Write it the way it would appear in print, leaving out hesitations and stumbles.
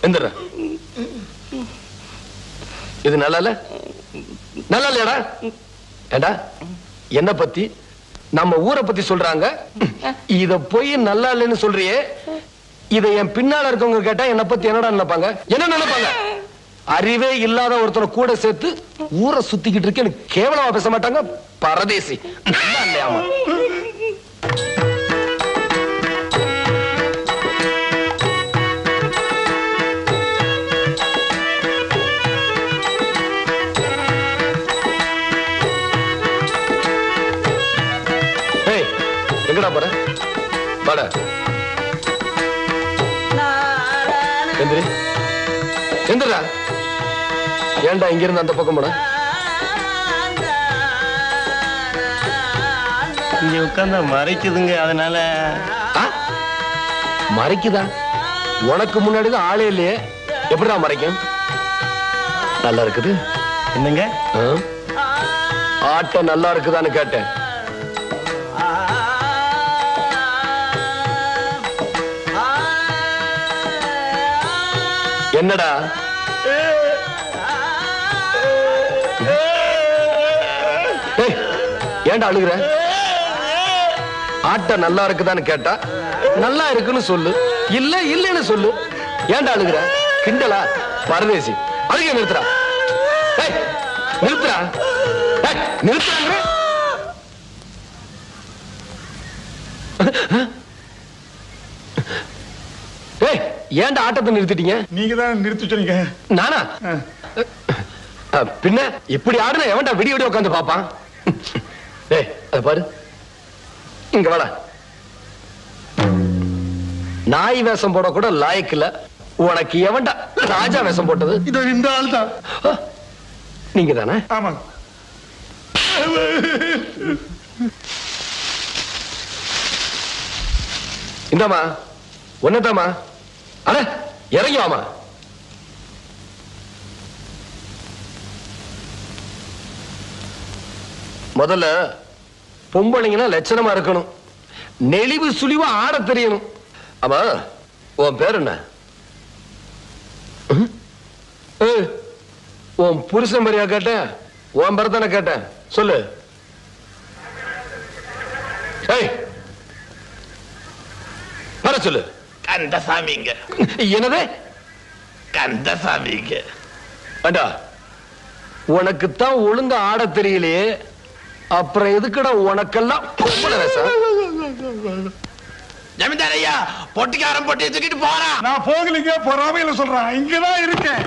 எந்திர. இது நல்லா இல்ல, நல்லா இல்லையாடா? ஏண்டா என்ன பத்தி நம்ம ஊரை பத்தி சொல்றாங்க, இத போய் நல்லா இல்லைன்னு சொல்றியே. இத என் பின்னால இருக்கவங்க கேட்டா என்ன பத்தி என்னடா நினைப்பாங்க? என்ன நினைப்பாங்க? அறிவே இல்லாத ஒருத்தரை கூட சேர்த்து ஊரை சுத்திக்கிட்டு இருக்கேன்னு கேவலமா பேச மாட்டாங்க? பரதேசி. இல்லையாமா? எங்கடா போற? வாடா. எந்திரி, எந்திரா. ஏன்டா இங்க இருந்து அந்த பக்கம் போன? இங்க உட்கார்ந்தா மறைக்குதுங்க, அதனால. மறைக்குதா? உனக்கு முன்னாடிதான் ஆளே இல்லையே, எப்படிடா மறைக்கும்? நல்லா இருக்குது. என்னங்க ஆட்டம் நல்லா இருக்குதான்னு கேட்டேன். என்னடா? ஏன்டா அழுகுற? ஆட்டம் நல்லா இருக்குதான்னு கேட்டா நல்லா இருக்குன்னு சொல்லு, இல்ல இல்லன்னு சொல்லு. ஏன்டா அழுகுற? கிண்டலா? பரதேசி. அழுக நிறுத்துறா, நிறுத்துறா, நிறுத்துறாங்க. ஏன்டா ஆட்டத்தை நிறுத்திட்டீங்க? நீங்க தான் நிறுத்தி சொன்னீங்க. நானா? பின்ன இப்படி ஆடுன எவன்டா விடிய விடிய உட்காந்து பாப்பான்? அது பாரு, இங்க வாடா. நாய் வேஷம் போட கூட லாயக்கில்ல. உனக்கு எவன்டா ராஜா வேஷம் போட்டது? இதோ இந்த ஆள் தான். நீங்க தானே? ஆமா. இந்தாமா, ஒன்னதாமா. அட இறங்கி வாமா. முதல்ல பொம்பளைங்கன்னா லட்சணமா இருக்கணும், நெளிவு சுழிவா ஆட தெரியணும். ஆமா, உன் பேர் என்ன? உன் புருஷன் பேரையா கேட்டேன்? உன் பேர் தானே கேட்டேன், சொல்லு. வர சொல்லு. கந்தசாமிங்க. என்னது? கந்தசாமிங்க. அண்டா, உனக்குத்தான் ஒழுங்கா ஆட தெரியலையே, அப்புறம் எதுக்குடா உனக்கெல்லாம் பொம்பளை வேஷம்? ஜமீன்தார் ஐயா, பொட்டிக்காரன் பொட்டியை தூக்கிட்டு போறான். நான் போகலிங்க, பொறாமையில சொல்றேன். இங்கதான் இருக்கேன்.